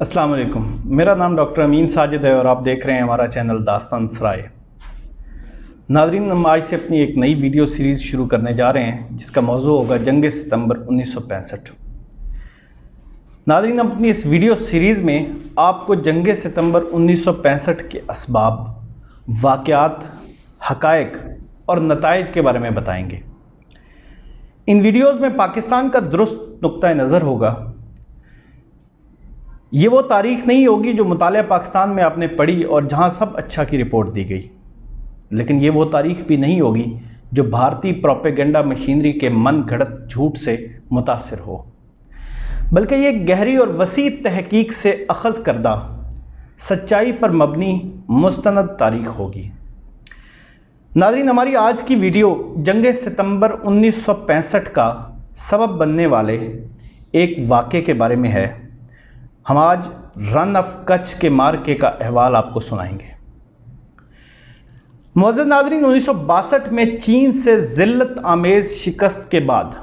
अस्सलाम वालेकुम। मेरा नाम डॉक्टर अमीन साजिद है और आप देख रहे हैं हमारा चैनल दास्तान सराय। नाज़रीन, हम आज से अपनी एक नई वीडियो सीरीज़ शुरू करने जा रहे हैं जिसका मौजू होगा जंग सितंबर 1965। नाज़रीन, अपनी इस वीडियो सीरीज़ में आपको जंग सितंबर 1965 के असबाब, वाक़यात, हक़ाइक़ और नताइज के बारे में बताएंगे। इन वीडियोज़ में पाकिस्तान का दुरुस्त नुक्ता नज़र होगा। ये वो तारीख़ नहीं होगी जो मुतालिया पाकिस्तान में आपने पढ़ी और जहाँ सब अच्छा की रिपोर्ट दी गई, लेकिन ये वो तारीख़ भी नहीं होगी जो भारतीय प्रोपेगेंडा मशीनरी के मन घड़त झूठ से मुतासिर हो, बल्कि ये गहरी और वसी तहकीक से अखज़ करदा सच्चाई पर मबनी मुस्तनद तारीख़ होगी। नाज़रीन, हमारी आज की वीडियो जंग सितंबर 1965 का सबब बनने वाले एक वाक़े के बारे में है। हम आज रन ऑफ कच्छ के मार्के का अहवाल आपको सुनाएंगे। मुअज़्ज़ज़ नाज़रीन, 1962 में चीन से ज़िल्लत आमेज़ शिकस्त के बाद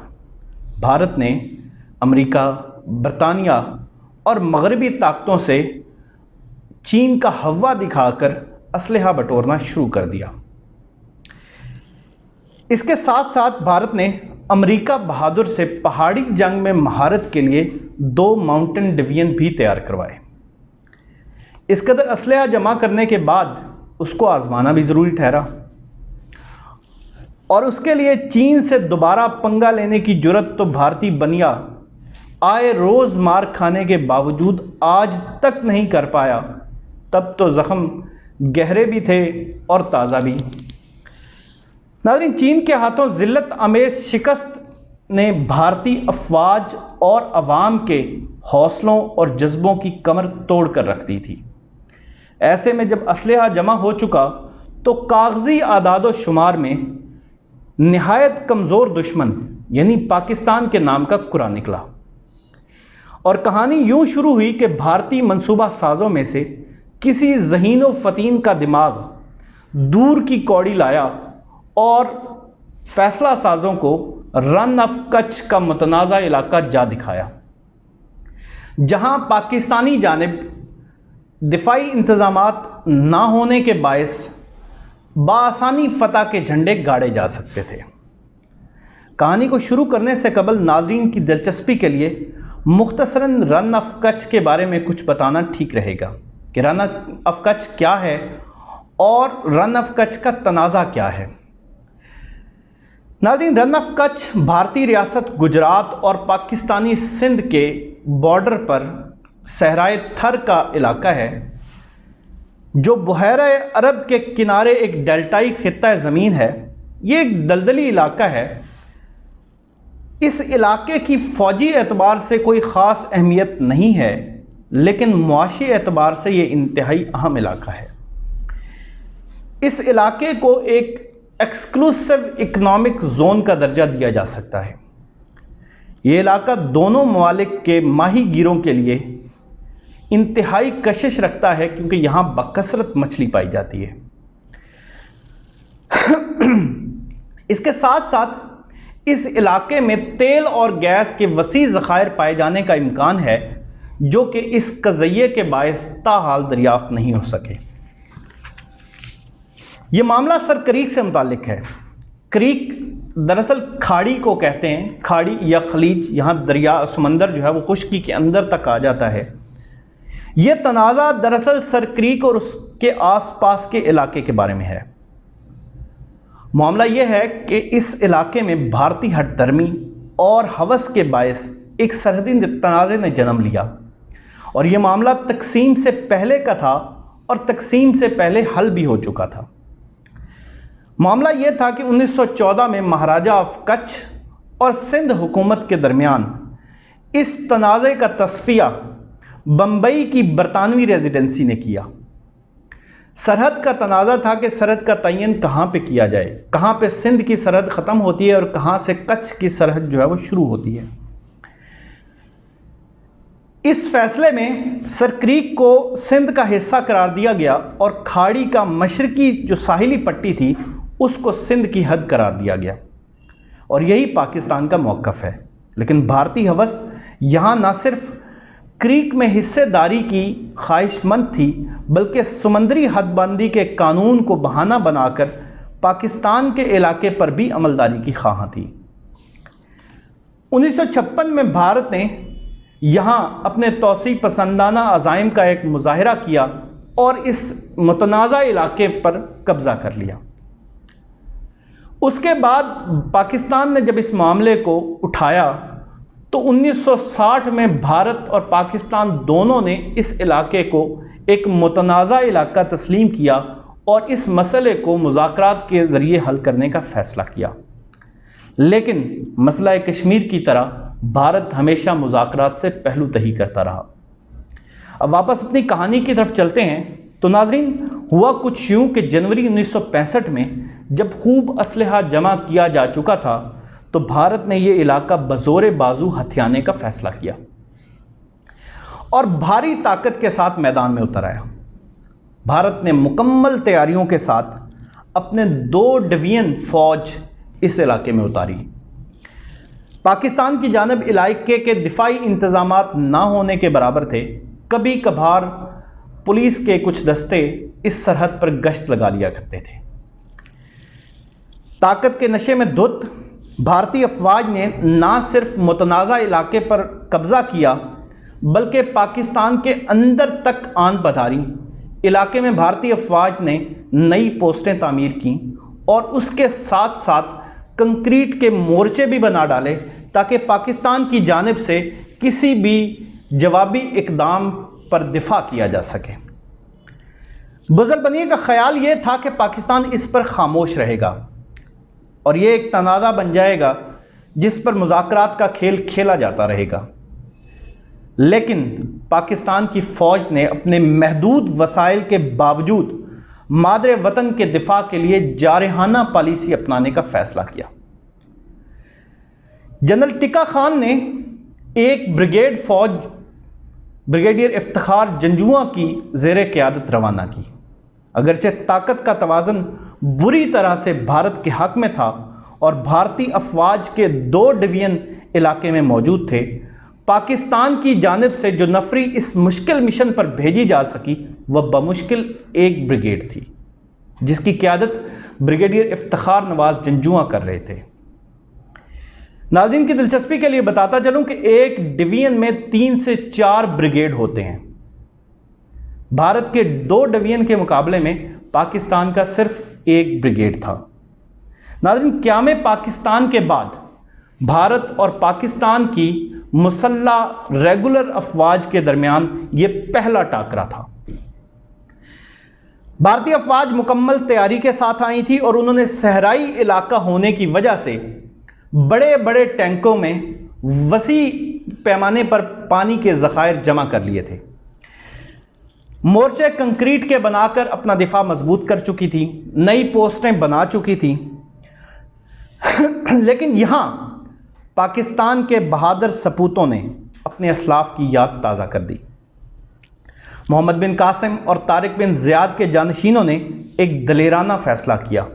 भारत ने अमेरिका, बरतानिया और मगरबी ताकतों से चीन का हवा दिखाकर असलहा बटोरना शुरू कर दिया। इसके साथ साथ भारत ने अमेरिका बहादुर से पहाड़ी जंग में महारत के लिए 2 माउंटेन डिवीजन भी तैयार करवाए। इस कदर असलहा जमा करने के बाद उसको आजमाना भी ज़रूरी ठहरा और उसके लिए चीन से दोबारा पंगा लेने की जुर्रत तो भारतीय बनिया आए रोज़ मार खाने के बावजूद आज तक नहीं कर पाया। तब तो ज़ख्म गहरे भी थे और ताज़ा भी। नाज़रीन, चीन के हाथों ज़िल्लत आमेज़ शिकस्त ने भारतीय अफवाज और अवाम के हौसलों और जज्बों की कमर तोड़ कर रख दी थी। ऐसे में जब असलहा जमा हो चुका तो कागजी आदाद व शुमार में निहायत कमज़ोर दुश्मन यानी पाकिस्तान के नाम का कुरा निकला और कहानी यूं शुरू हुई कि भारतीय मंसूबा साजों में से किसी ज़हीन व फ़तीन का दिमाग दूर की कौड़ी लाया और फैसला साजों को रन ऑफ कच्छ का मुतनाज़ा इलाका जा दिखाया, जहां पाकिस्तानी जानिब दिफाई इंतज़ामात ना होने के बायस बासानी फतह के झंडे गाड़े जा सकते थे। कहानी को शुरू करने से कबल नाज़रीन की दिलचस्पी के लिए मुख्तसरन रन ऑफ कच्छ के बारे में कुछ बताना ठीक रहेगा कि रन ऑफ कच्छ क्या है और रन ऑफ कच्छ का तनाज़ा क्या है। नाज़रीन, रन ऑफ कच्छ भारतीय रियासत गुजरात और पाकिस्तानी सिंध के बॉर्डर पर सहराए थर का इलाका है जो बहरा अरब के किनारे एक डेल्टाई खित्ता ज़मीन है। ये एक दलदली इलाका है। इस इलाके की फ़ौजी एतबार से कोई ख़ास अहमियत नहीं है, लेकिन मुआशी एतबार से ये इंतहाई अहम इलाका है। इस इलाके को एक एक्सक्लूसिव इकनॉमिक जोन का दर्जा दिया जा सकता है। ये इलाका दोनों ममालिक के माही गिरों के लिए इंतहाई कशिश रखता है क्योंकि यहाँ बकसरत मछली पाई जाती है। इसके साथ साथ इस इलाके में तेल और गैस के वसी ज़खायर पाए जाने का इम्कान है जो कि इस कज़इये के बायस ताहाल दरियाफ्त नहीं हो सके। ये मामला सर क्रीक से मुताल्लिक है। क्रीक दरअसल खाड़ी को कहते हैं, खाड़ी या खलीज। यहाँ दरिया समंदर जो है वो खुश्की के अंदर तक आ जाता है। ये तनाज़ा दरअसल सर क्रीक और उसके आसपास के इलाके के बारे में है। मामला ये है कि इस इलाके में भारतीय हठधर्मी और हवस के बायस एक सरहदी तनाज़े ने जन्म लिया और ये मामला तकसीम से पहले का था और तकसीम से पहले हल भी हो चुका था। मामला यह था कि 1914 में महाराजा ऑफ कच्छ और सिंध हुकूमत के दरमियान इस तनाज़े का तस्फिया बम्बई की बरतानवी रेजिडेंसी ने किया। सरहद का तनाज़ा था कि सरहद का तयन कहाँ पे किया जाए, कहाँ पे सिंध की सरहद ख़त्म होती है और कहाँ से कच्छ की सरहद जो है वो शुरू होती है। इस फैसले में सर क्रीक को सिंध का हिस्सा करार दिया गया और खाड़ी का मशरकी जो साहिली पट्टी थी उसको सिंध की हद करार दिया गया और यही पाकिस्तान का मौक़िफ़ है। लेकिन भारतीय हवस यहाँ न सिर्फ क्रीक में हिस्सेदारी की ख्वाहिशमंद थी, बल्कि समुद्री हदबंदी के कानून को बहाना बनाकर पाकिस्तान के इलाके पर भी अमलदारी की ख्वाह थी। 1956 में भारत ने यहाँ अपने तोसी पसंदाना अज़ाइम का एक मुजाहरा किया और इस मुतनाज़ा इलाके पर कब्ज़ा कर लिया। उसके बाद पाकिस्तान ने जब इस मामले को उठाया तो 1960 में भारत और पाकिस्तान दोनों ने इस इलाके को एक मुतनाज़ा इलाका तस्लीम किया और इस मसले को मुज़ाकरात के ज़रिए हल करने का फ़ैसला किया। लेकिन मसला कश्मीर की तरह भारत हमेशा मुज़ाकरात से पहलू दही करता रहा। अब वापस अपनी कहानी की तरफ चलते हैं। तो नाज़रीन, हुआ कुछ यूँ कि जनवरी 1965 में जब खूब असलहा जमा किया जा चुका था तो भारत ने ये इलाका बज़ोरे बाजू हथियाने का फ़ैसला किया और भारी ताकत के साथ मैदान में उतर आया। भारत ने मुकम्मल तैयारियों के साथ अपने 2 डिवीज़न फ़ौज इस इलाके में उतारी। पाकिस्तान की जानिब इलाके के दिफाई इंतज़ामात ना होने के बराबर थे। कभी कभार पुलिस के कुछ दस्ते इस सरहद पर गश्त लगा लिया करते थे। ताकत के नशे में धुत भारतीय अफवाज ने ना सिर्फ मुतनाज़ा इलाके पर कब्ज़ा किया बल्कि पाकिस्तान के अंदर तक आन पधारी। इलाके में भारतीय अफवाज ने नई पोस्टें तामीर की और उसके साथ साथ कंक्रीट के मोर्चे भी बना डाले ताकि पाकिस्तान की जानिब से किसी भी जवाबी इकदाम पर दिफा किया जा सके। बुज़रबनी का ख्याल ये था कि पाकिस्तान इस पर खामोश रहेगा और ये एक तनाज़ा बन जाएगा जिस पर मुज़ाकरात का खेल खेला जाता रहेगा। लेकिन पाकिस्तान की फ़ौज ने अपने महदूद वसाइल के बावजूद मादरे वतन के दिफा के लिए जारहाना पॉलिसी अपनाने का फ़ैसला किया। जनरल टिक्का खान ने एक ब्रिगेड फ़ौज ब्रिगेडियर इफ्तिखार जंजुआ की ज़ेर क़यादत रवाना की। अगरचे ताकत का तवाज़न बुरी तरह से भारत के हक़ में था और भारतीय अफवाज के 2 डिवीज़न इलाके में मौजूद थे, पाकिस्तान की जानिब से जो नफरी इस मुश्किल मिशन पर भेजी जा सकी वह बमुश्किल एक ब्रिगेड थी जिसकी क़यादत ब्रिगेडियर इफ्तिखार नवाज़ जंजुआ कर रहे थे। नाज़रीन की दिलचस्पी के लिए बताता चलूं कि एक डिवीज़न में 3 से 4 ब्रिगेड होते हैं। भारत के 2 डिवीज़न के मुकाबले में पाकिस्तान का सिर्फ 1 ब्रिगेड था। नाज़रीन, क़याम पाकिस्तान के बाद भारत और पाकिस्तान की मुसल्लह रेगुलर अफवाज के दरमियान ये पहला टाकरा था। भारतीय अफवाज मुकम्मल तैयारी के साथ आई थी और उन्होंने सहराई इलाका होने की वजह से बड़े बड़े टैंकों में वसी पैमाने पर पानी के ज़खायर जमा कर लिए थे। मोर्चे कंक्रीट के बनाकर अपना दिफा मजबूत कर चुकी थी, नई पोस्टें बना चुकी थी। लेकिन यहाँ पाकिस्तान के बहादुर सपूतों ने अपने असलाफ की याद ताज़ा कर दी। मोहम्मद बिन कासिम और तारिक बिन ज़ियाद के जानशीनों ने एक दलेराना फ़ैसला किया।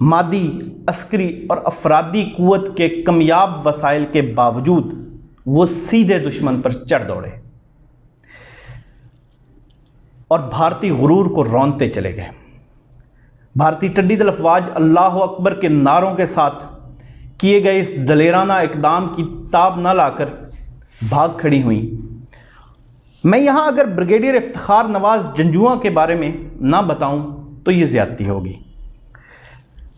मादी, अस्करी और अफरादी क़ुव्वत के कमयाब वसाइल के बावजूद वो सीधे दुश्मन पर चढ़ दौड़े और भारतीय गुरूर को रौंदते चले गए। भारतीय टड्डी दल अफवाज अल्लाह अकबर के नारों के साथ किए गए इस दलेराना इकदाम की ताब न लाकर भाग खड़ी हुई। मैं यहाँ अगर ब्रिगेडियर इफ्तिखार नवाज़ जंजुआ के बारे में ना बताऊं तो ये ज़्यादती होगी।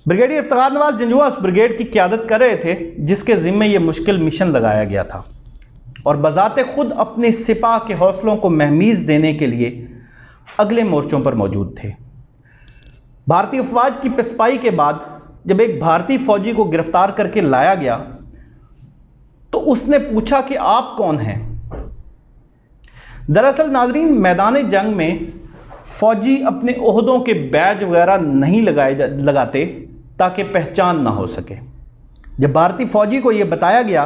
ब्रिगेडियर इफ्तिखार नवाज़ जंजुआ उस ब्रिगेड की क़यादत कर रहे थे जिसके ज़िम्मे ये मुश्किल मिशन लगाया गया था और बज़ाते खुद अपने सिपाह के हौसलों को महमीज़ देने के लिए अगले मोर्चों पर मौजूद थे। भारतीय अफवाज की पिस्पाई के बाद जब एक भारतीय फ़ौजी को गिरफ्तार करके लाया गया तो उसने पूछा कि आप कौन हैं। दरअसल नाज़रीन, मैदान जंग में फ़ौजी अपने ओहदों के बैज वगैरह नहीं लगाते ताकि पहचान ना हो सके। जब भारतीय फ़ौजी को यह बताया गया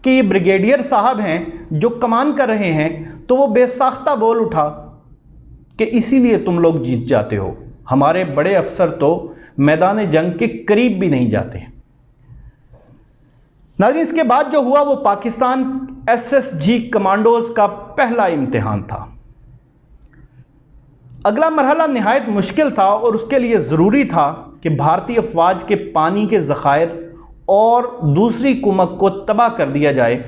कि ये ब्रिगेडियर साहब हैं जो कमान कर रहे हैं तो वो बेसाख्ता बोल उठा कि इसीलिए तुम लोग जीत जाते हो, हमारे बड़े अफसर तो मैदान जंग के करीब भी नहीं जाते। नाज़रीन, इसके बाद जो हुआ वो पाकिस्तान SSG کمانڈوز کا پہلا امتحان تھا۔ اگلا مرحلہ نہایت مشکل تھا اور اس کے لیے ضروری تھا کہ بھارتی افواج کے پانی کے ذخائر اور دوسری کمک کو تباہ کر دیا جائے،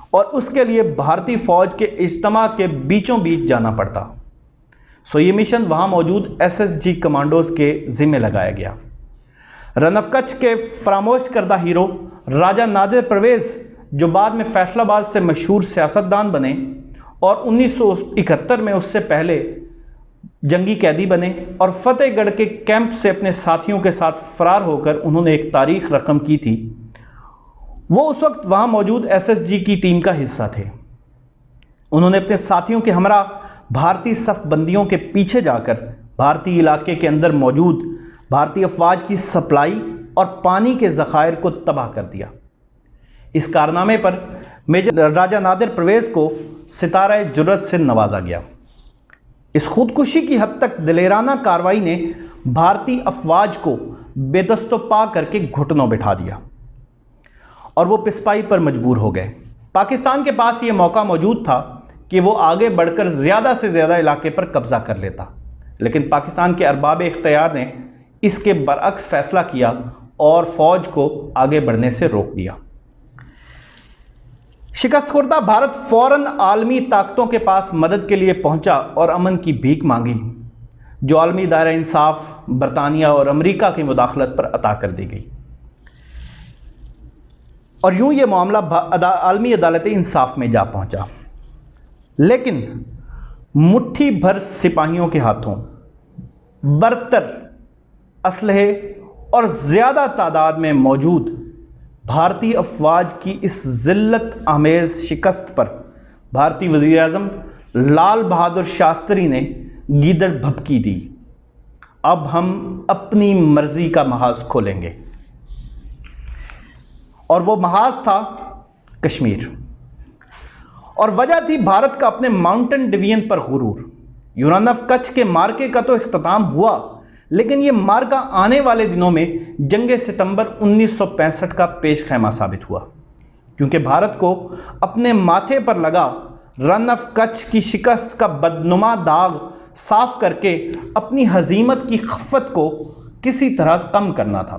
اور اس کے لیے بھارتی فوج کے اجتماع کے بیچوں بیچ جانا پڑتا۔ یہ مشن وہاں موجود SSG کمانڈوز کے ذمہ لگایا گیا۔ رن آف کچھ کے فراموش کردہ ہیرو راجہ نادر پرویز، جو بعد میں فیصل آباد سے مشہور سیاستدان بنے اور 1971 میں اس سے پہلے جنگی قیدی بنے، اور فتح گڑھ کے کیمپ سے اپنے ساتھیوں کے ساتھ فرار ہو کر انہوں نے ایک تاریخ رقم کی تھی، وہ اس وقت وہاں موجود SSG کی ٹیم کا حصہ تھے۔ انہوں نے اپنے ساتھیوں کے ہمراہ بھارتی صف بندیوں کے پیچھے جا کر بھارتی علاقے کے اندر موجود بھارتی افواج کی سپلائی اور پانی کے ذخائر کو تباہ کر دیا۔ اس کارنامے پر میجر راجہ نادر پرویز کو ستارہ جرأت سے نوازا گیا۔ اس خودکشی کی حد تک دلیرانہ کارروائی نے بھارتی افواج کو بے دست و پا کر کے گھٹنوں بٹھا دیا اور وہ پسپائی پر مجبور ہو گئے۔ پاکستان کے پاس یہ موقع موجود تھا کہ وہ آگے بڑھ کر زیادہ سے زیادہ علاقے پر قبضہ کر لیتا، لیکن پاکستان کے ارباب اختیار نے اس کے برعکس فیصلہ کیا اور فوج کو آگے بڑھنے سے روک دیا۔ شکست خوردہ بھارت فوراً عالمی طاقتوں کے پاس مدد کے لیے پہنچا اور امن کی بھیک مانگی، جو عالمی دائرہ انصاف، برطانیہ اور امریکہ کی مداخلت پر عطا کر دی گئی، اور یوں یہ معاملہ عالمی عدالت انصاف میں جا پہنچا۔ لیکن مٹھی بھر سپاہیوں کے ہاتھوں برتر اسلحے اور زیادہ تعداد میں موجود بھارتی افواج کی اس ذلت آمیز شکست پر بھارتی وزیر اعظم لال بہادر شاستری نے گیدڑ بھبکی دی۔ اب ہم اپنی مرضی کا محاذ کھولیں گے، اور وہ محاذ تھا کشمیر، اور وجہ تھی بھارت کا اپنے ماؤنٹن ڈویژن پر غرور۔ رن آف کچھ کے مارکے کا تو اختتام ہوا، لیکن یہ مارکہ آنے والے دنوں میں جنگ ستمبر 1965 کا پیش خیمہ ثابت ہوا، کیونکہ بھارت کو اپنے ماتھے پر لگا رن آف کچھ کی شکست کا بدنما داغ صاف کر کے اپنی ہزیمت کی خفت کو کسی طرح کم کرنا تھا۔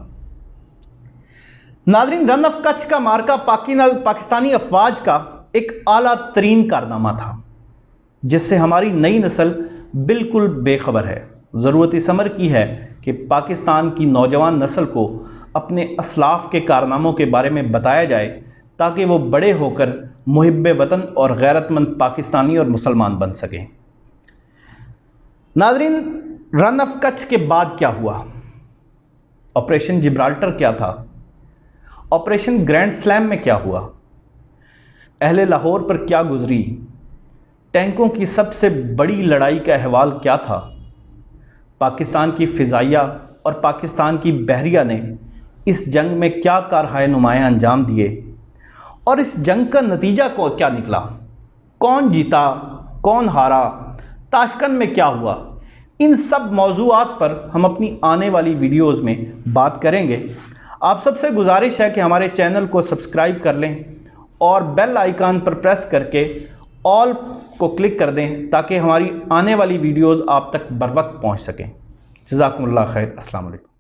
ناظرین، رن آف کچھ کا مارکہ پاکستانی افواج کا ایک اعلیٰ ترین کارنامہ تھا، جس سے ہماری نئی نسل بالکل بے خبر ہے۔ ضرورت اس امر کی ہے کہ پاکستان کی نوجوان نسل کو اپنے اسلاف کے کارناموں کے بارے میں بتایا جائے، تاکہ وہ بڑے ہو کر محب وطن اور غیرت مند پاکستانی اور مسلمان بن سکیں۔ ناظرین، رن آف کچھ کے بعد کیا ہوا؟ آپریشن جبرالٹر کیا تھا؟ آپریشن گرینڈ سلیم میں کیا ہوا؟ اہل لاہور پر کیا گزری؟ ٹینکوں کی سب سے بڑی لڑائی کا احوال کیا تھا؟ پاکستان کی فضائیہ اور پاکستان کی بحریہ نے اس جنگ میں کیا کارہائے نمایاں انجام دیے، اور اس جنگ کا نتیجہ کیا نکلا؟ کون جیتا، کون ہارا، تاشکند میں کیا ہوا؟ ان سب موضوعات پر ہم اپنی آنے والی ویڈیوز میں بات کریں گے۔ آپ سب سے گزارش ہے کہ ہمارے چینل کو سبسکرائب کر لیں اور بیل آئیکن پر پریس کر کے آل کو کلک کر دیں، تاکہ ہماری آنے والی ویڈیوز آپ تک بر وقت پہنچ سکیں۔ جزاکم اللہ خیر۔ السلام علیکم۔